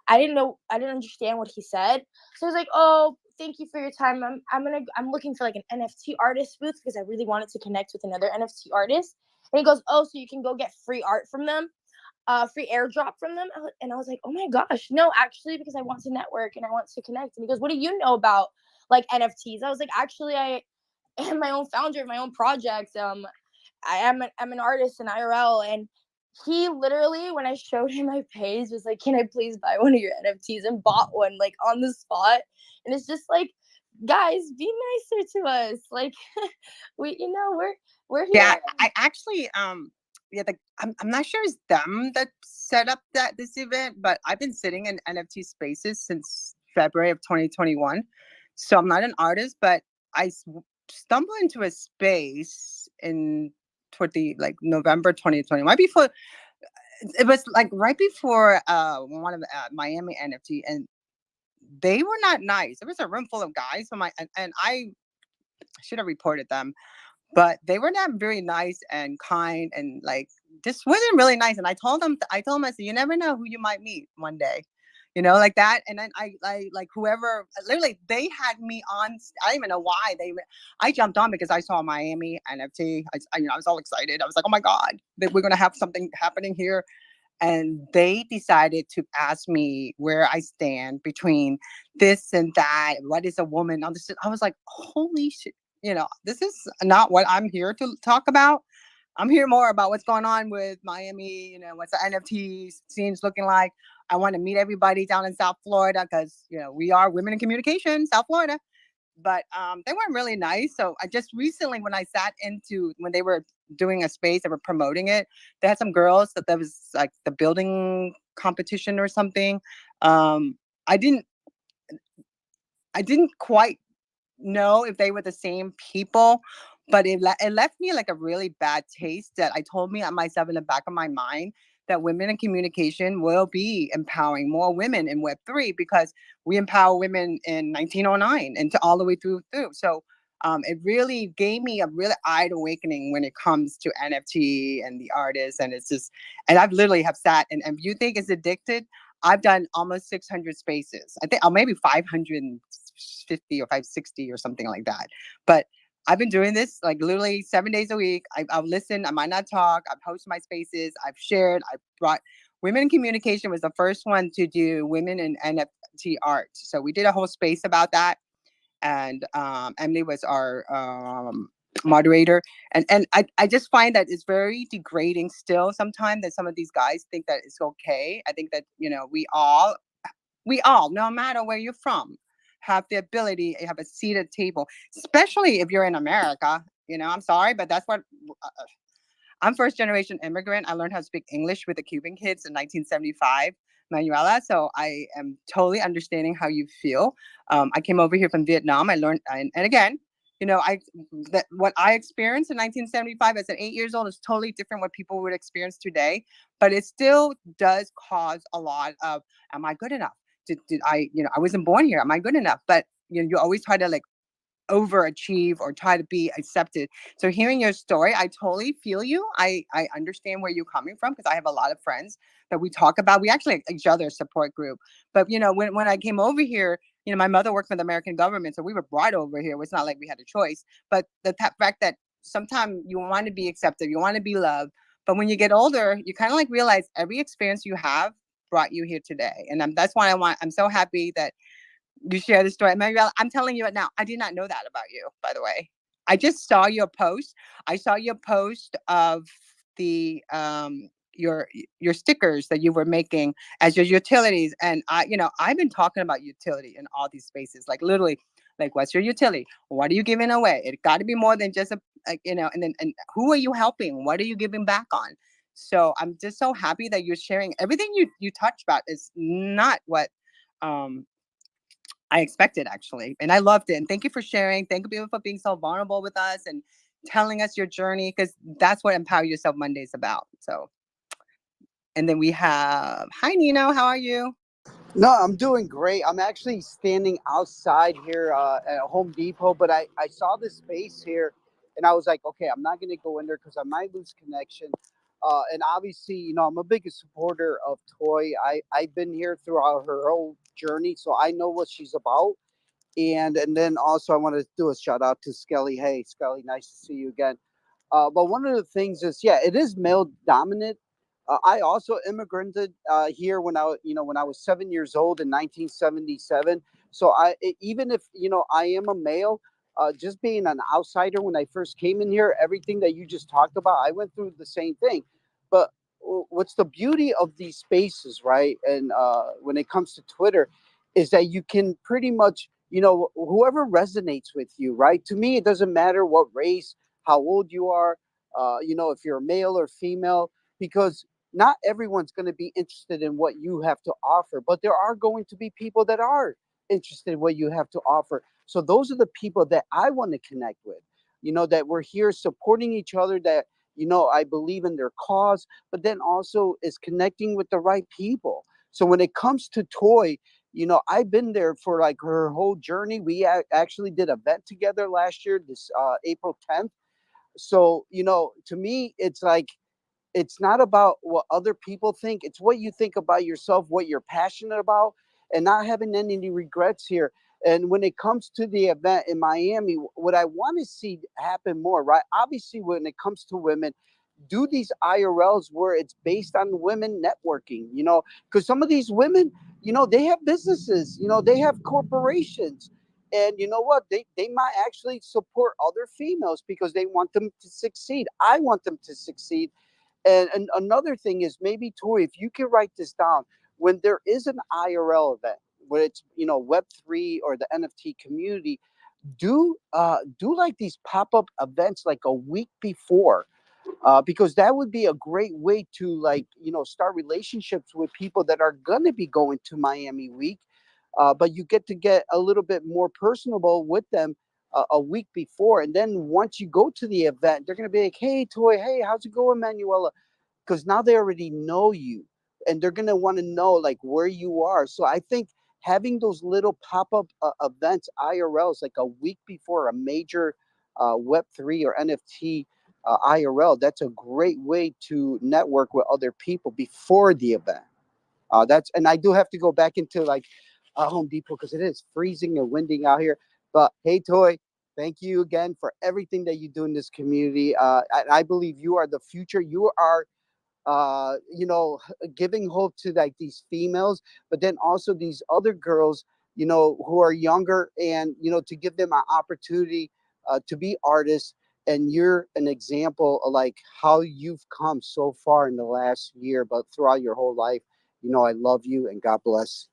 D: I didn't understand what he said. So I was like, oh, thank you for your time. I'm looking for like an NFT artist booth because I really wanted to connect with another NFT artist. And he goes, oh, so you can go get free art from them, free airdrop from them. And I was like, oh my gosh, no, actually, because I want to network and I want to connect. And he goes, what do you know about like NFTs? I was like, actually, I am my own founder of my own project. I'm an artist in IRL, and he literally, when I showed him my page, was like, "Can I please buy one of your NFTs?" and bought one like on the spot. And it's just like, guys, be nicer to us. Like, we're
A: Yeah,
D: here.
A: I actually yeah, I'm not sure it's them that set up this event, but I've been sitting in NFT spaces since February of 2021. So I'm not an artist, but stumbled into a space in toward the like November 2020, right before it was like right before one of Miami NFT, and they were not nice. There was a room full of guys, and I should have reported them, but they were not very nice and kind, and like this wasn't really nice. And I told them, I said, you never know who you might meet one day, like that. And then I like whoever, literally, they had me on. I don't even know why I jumped on because I saw Miami NFT. I was all excited. I was like, oh my god, that we're gonna have something happening here. And they decided to ask me where I stand between this and that. What is a woman? All this. I was like, holy shit. This is not what I'm here to talk about. I'm here more about what's going on with Miami, what's the NFT scenes looking like. I want to meet everybody down in South Florida because, we are women in communication, South Florida. But they weren't really nice. So I just recently, when they were doing a space, they were promoting it. They had some girls that was like the building competition or something. Um, I didn't, I didn't quite know if they were the same people, but it left me like a really bad taste that I told me myself in the back of my mind that women in communication will be empowering more women in Web3 because we empower women in 1909 and to all the way through. So it really gave me a really eye awakening when it comes to NFT and the artists. And it's just, and I've literally have sat and if you think it's addicted, I've done almost 600 spaces. I think, or maybe 550 or 560 or something like that. But I've been doing this like literally 7 days a week. I'll listen. I might not talk. I've hosted my spaces. I've shared. I've brought Women in Communication was the first one to do women in NFT art. So we did a whole space about that. And Emily was our moderator. And I just find that it's very degrading still sometimes that some of these guys think that it's okay. I think that, we all, no matter where you're from, have the ability to have a seat at the table, especially if you're in America. I'm sorry, but that's what I'm first generation immigrant. I learned how to speak English with the Cuban kids in 1975, Manuela. So I am totally understanding how you feel. I came over here from Vietnam. I learned, and again, what I experienced in 1975 as an 8 years old is totally different what people would experience today. But it still does cause a lot of, am I good enough? Did I wasn't born here. Am I good enough? But you always try to like overachieve or try to be accepted. So hearing your story, I totally feel you. I understand where you're coming from because I have a lot of friends that we talk about. We actually each other's support group. But when I came over here, my mother worked for the American government, so we were brought over here. It's not like we had a choice. But the fact that sometimes you want to be accepted, you want to be loved, but when you get older, you kind of like realize every experience you have brought you here today. And that's why I'm so happy that you share the story. Manuela, I'm telling you it now. I did not know that about you, by the way. I just saw your post. I saw your post of the your stickers that you were making as your utilities. And I've been talking about utility in all these spaces. Like literally, like what's your utility? What are you giving away? It got to be more than just and who are you helping? What are you giving back on? So I'm just so happy that you're sharing everything you touched about is not what um I expected actually, and I loved it. And thank you for sharing. Thank you for being so vulnerable with us and telling us your journey because that's what Empower Yourself Monday is about. So, and then we have, hi Nino, how are you?
E: No, I'm doing great. I'm actually standing outside here at Home Depot, but I saw this space here and I was like, okay, I'm not going to go in there because I might lose connection. And obviously, I'm a big supporter of Toy. I've been here throughout her whole journey, so I know what she's about. And then also, I want to do a shout out to Skelly. Hey, Skelly, nice to see you again. But one of the things is, yeah, it is male dominant. I also immigrated here when I was 7 years old in 1977. So even if I am a male, just being an outsider when I first came in here, everything that you just talked about, I went through the same thing. But what's the beauty of these spaces, right? And when it comes to Twitter, is that you can pretty much, whoever resonates with you, right? To me, it doesn't matter what race, how old you are, if you're male or female, because not everyone's going to be interested in what you have to offer, but there are going to be people that are interested in what you have to offer. So those are the people that I want to connect with, that we're here supporting each other, that, I believe in their cause, but then also is connecting with the right people. So when it comes to Toy, I've been there for like her whole journey. We actually did an event together last year, this April 10th. So, to me, it's like, it's not about what other people think. It's what you think about yourself, what you're passionate about, and not having any regrets here. And when it comes to the event in Miami, what I want to see happen more, right? Obviously, when it comes to women, do these IRLs where it's based on women networking, because some of these women, they have businesses, they have corporations. And you know what? They might actually support other females because they want them to succeed. I want them to succeed. And another thing is, maybe Tori, if you can write this down, when there is an IRL event, where it's Web3 or the NFT community, do like these pop up events like a week before, because that would be a great way to, like, start relationships with people that are going to be going to Miami week. But you get a little bit more personable with them a week before, and then once you go to the event, they're going to be like, hey Toy, hey, how's it going, Manuela? Because now they already know you, and they're going to want to know like where you are. So I think having those little pop-up events, IRLs, like a week before a major Web3 or NFT IRL, that's a great way to network with other people before the event. And I do have to go back into like Home Depot because it is freezing and winding out here. But hey, Toy, thank you again for everything that you do in this community. I believe you are the future. You are giving hope to like these females, but then also these other girls, who are younger, and to give them an opportunity to be artists. And you're an example of like how you've come so far in the last year, but throughout your whole life. I love you and God bless.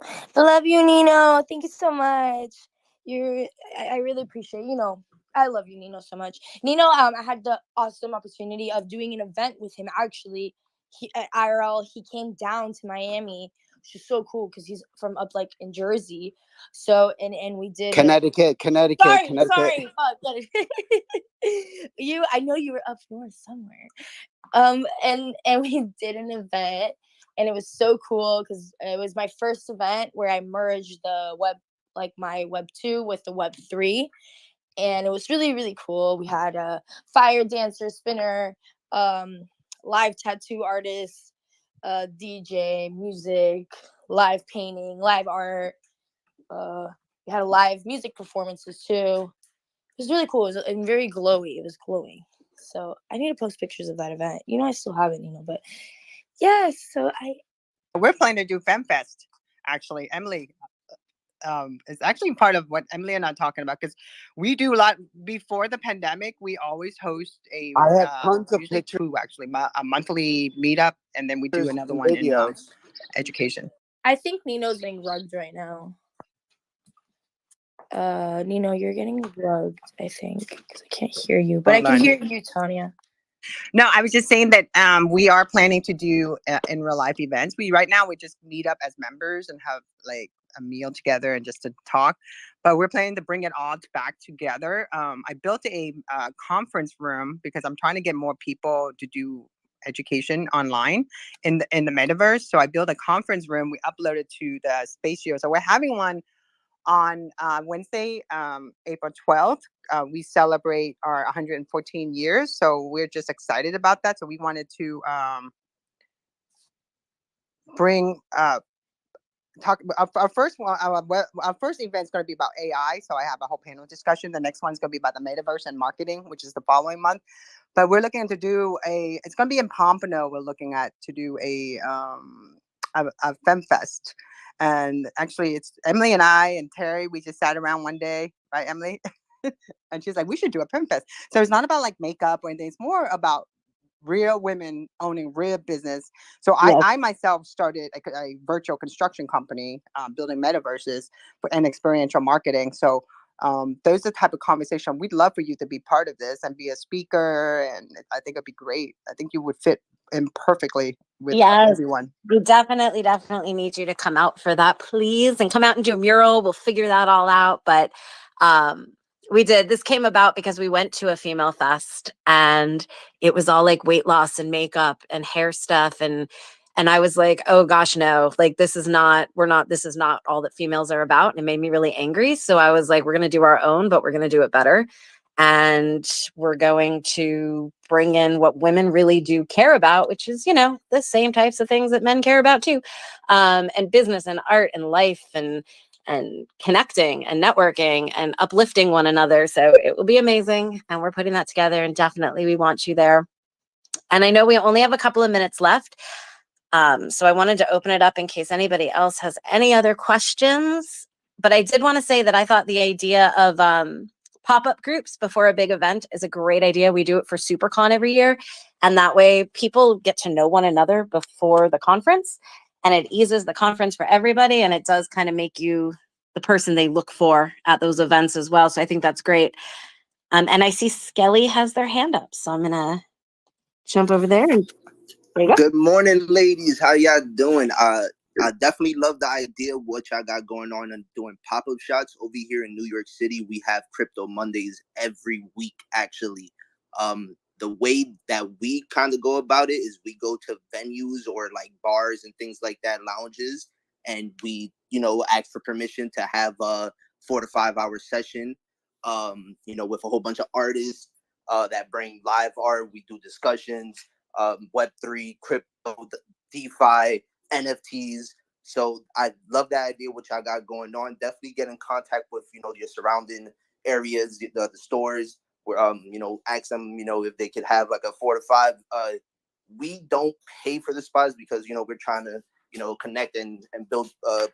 D: I love you, Nino. Thank you so much. You're I really appreciate, I love you, Nino, so much. Nino, I had the awesome opportunity of doing an event with him actually. At IRL, he came down to Miami, which is so cool because he's from up like in Jersey. So and we did
E: Connecticut.
D: fuck. I know you were up north somewhere. And we did an event, and it was so cool because it was my first event where I merged the web, like my web 2 with the web 3, and it was really really cool. We had a fire dancer, spinner, um live tattoo artist, DJ, music, live painting, live art. We had a live music performances too. It was really cool. It was and very glowy. It was glowing. So I need to post pictures of that event. I still have it, but yeah. So
A: We're planning to do FemFest. Actually, Emily is actually part of what Emily and I are talking about, because we do a lot before the pandemic. We always host a
E: I have tons of
A: usually
E: pictures
A: two, actually, a monthly meetup, and then we do another
E: and
A: one in
E: videos.
A: education.
D: I think Nino's getting rugged right now. Nino, you're getting rugged, I think, because I can't hear you, but I can hear you, Tanya.
A: No, I was just saying that we are planning to do in real life events. Right now we just meet up as members and have like a meal together and just to talk. But we're planning to bring it all back together. I built a conference room because I'm trying to get more people to do education online in the metaverse. So I built a conference room. We uploaded to the Spatio. So we're having one on Wednesday, April 12th. We celebrate our 114 years. So we're just excited about that. So we wanted to bring talk our first one. Our first event is going to be about AI. So I have a whole panel discussion. The next one is going to be about the metaverse and marketing, which is the following month. But we're looking to do it's going to be in Pompano. We're looking at to do a FemFest. And actually, it's Emily and I and Terry. We just sat around one day, right, Emily? And she's like, we should do a FemFest. So it's not about like makeup or anything. It's more about real women owning real business. So
C: Yes.
A: I myself started a virtual construction company, building metaverses and experiential marketing. So those are the type of conversation we'd love for you to be part of this and be a speaker. And I think it'd be great. I think you would fit in perfectly with
C: Yes.
A: everyone.
C: We definitely need you to come out for that, please. And come out and do a mural. We'll figure that all out. But um, this came about because we went to a female fest and it was all like weight loss and makeup and hair stuff. And I was like, oh gosh, no, like this is not all that females are about. And it made me really angry. So I was like, we're going to do our own, but we're going to do it better. And we're going to bring in what women really do care about, which is, the same types of things that men care about too. And business and art and life and connecting and networking and uplifting one another. So it will be amazing. And we're putting that together, and definitely we want you there. And I know we only have a couple of minutes left. So I wanted to open it up in case anybody else has any other questions. But I did want to say that I thought the idea of pop-up groups before a big event is a great idea. We do it for SuperCon every year. And that way people get to know one another before the conference. And it eases the conference for everybody. And it does kind of make you the person they look for at those events as well. So I think that's great. And I see Skelly has their hand up. So I'm going to jump over there. And there you go.
F: Good morning, ladies. How y'all doing? I definitely love the idea of what y'all got going on and doing pop-up shops over here in New York City. We have Crypto Mondays every week, actually. The way that we kind of go about it is we go to venues or like bars and things like that, lounges, and we, ask for permission to have a 4 to 5 hour session, with a whole bunch of artists that bring live art. We do discussions, Web3, crypto, DeFi, NFTs. So I love that idea, what y'all got going on. Definitely get in contact with, your surrounding areas, the stores, where, ask them, if they could have like a 4 to 5. We don't pay for the spots because, we're trying to, connect and build, a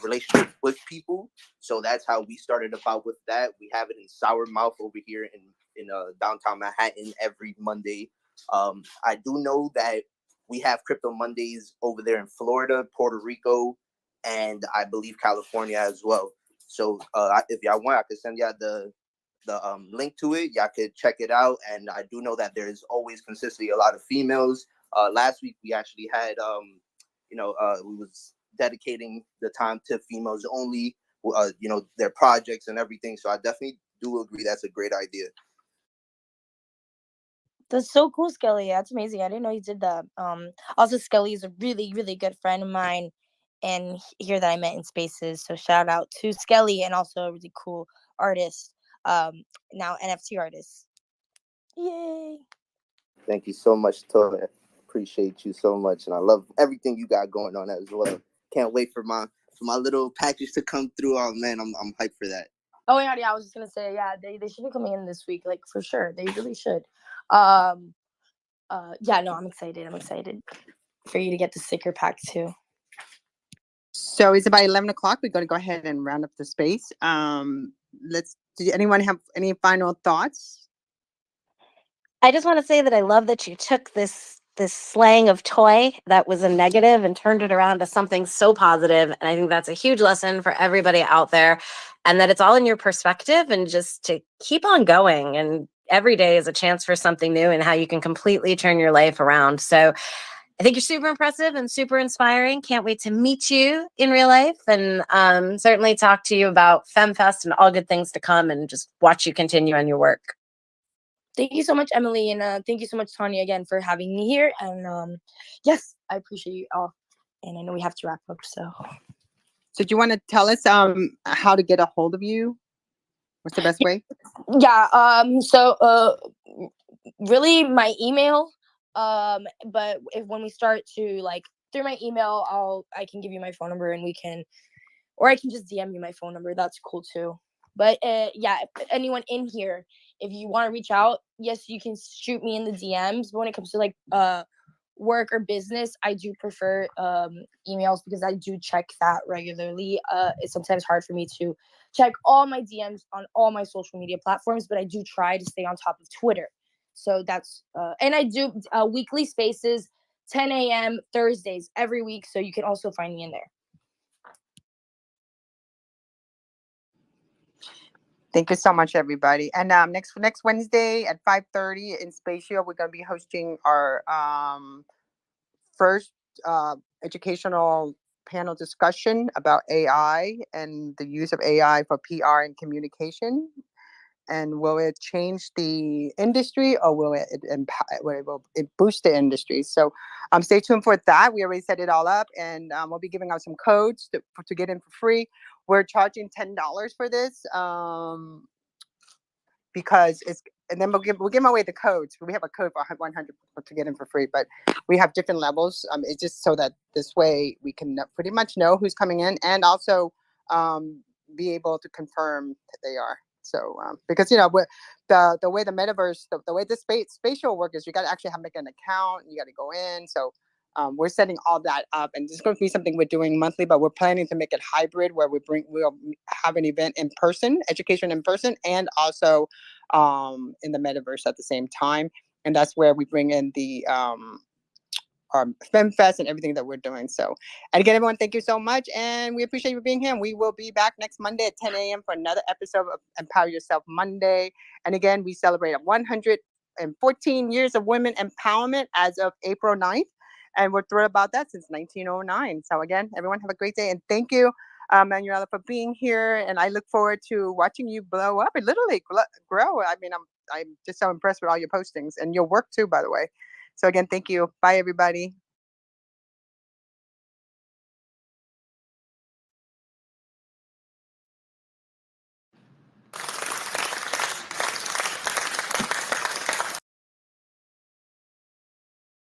F: relationship with people. So that's how we started about with that. We have it in Sour Mouth over here in downtown Manhattan every Monday. I do know that we have Crypto Mondays over there in Florida, Puerto Rico, and I believe California as well. So if y'all want, I could send y'all the link to it. Y'all could check it out. And I do know that there's always consistently a lot of females. Last week we actually had we was dedicating the time to females only. Their projects and everything. So I definitely do agree that's a great idea.
D: That's so cool, Skelly. That's amazing. I didn't know you did that. Also, Skelly is a really, really good friend of mine, and here that I met in Spaces. So shout out to Skelly, and also a really cool artist. Now NFT artist. Yay!
F: Thank you so much, Toya. Appreciate you so much, and I love everything you got going on as well. Can't wait for my little package to come through. Oh man, I'm hyped for that.
D: Oh yeah, I was just gonna say, yeah, they should be coming in this week, like for sure. They really should. Yeah, no, I'm excited. I'm excited for you to get the sticker pack too.
A: So it's about 11 o'clock. We're going to go ahead and round up the space. Did anyone have any final thoughts?
C: I just want to say that I love that you took this slang of toy that was a negative and turned it around to something so positive. And I think that's a huge lesson for everybody out there, and that it's all in your perspective, and just to keep on going. And every day is a chance for something new and how you can completely turn your life around. So I think you're super impressive and super inspiring. Can't wait to meet you in real life, and certainly talk to you about FemFest and all good things to come, and just watch you continue on your work.
D: Thank you so much, Emily, and thank you so much, Tanya, again for having me here. And yes, I appreciate you all. And I know we have to wrap up, so.
A: So do you want to tell us how to get a hold of you? What's the best way?
D: Yeah. So really my email. But when we start to like through my email, I can give you my phone number, and or I can just DM you my phone number. That's cool too. But yeah, if anyone in here, if you want to reach out, yes, you can shoot me in the DMs. But when it comes to like work or business, I do prefer emails because I do check that regularly. It's sometimes hard for me to check all my DMs on all my social media platforms, but I do try to stay on top of Twitter. So that's and I do weekly spaces, 10 a.m. Thursdays every week. So you can also find me in there.
A: Thank you so much, everybody. And next Wednesday at 5:30 in Spatial, we're gonna be hosting our first educational panel discussion about AI and the use of AI for PR and communication. And will it change the industry, or will it boost the industry? So stay tuned for that. We already set it all up, and we'll be giving out some codes to get in for free. We're charging $10 for this. Because it's, and then we'll give away the codes. We have a code for 100 to get in for free, but we have different levels. It's just so that this way we can pretty much know who's coming in, and also be able to confirm that they are. So because the way the metaverse, the way the spatial work is, you got to actually make an account. You got to go in. So we're setting all that up, and this is going to be something we're doing monthly, but we're planning to make it hybrid, where we'll have an event in person, education in person, and also in the metaverse at the same time. And that's where we bring in the FemFest and everything that we're doing. So, and again, everyone, thank you so much, and we appreciate you being here. And we will be back next Monday at 10 a.m. for another episode of Empower Yourself Monday. And again, we celebrate 114 years of women empowerment as of April 9th. And we're thrilled about that since 1909. So again, everyone have a great day. And thank you, Manuela, for being here. And I look forward to watching you blow up and literally grow. I mean, I'm just so impressed with all your postings and your work too, by the way. So again, thank you. Bye, everybody.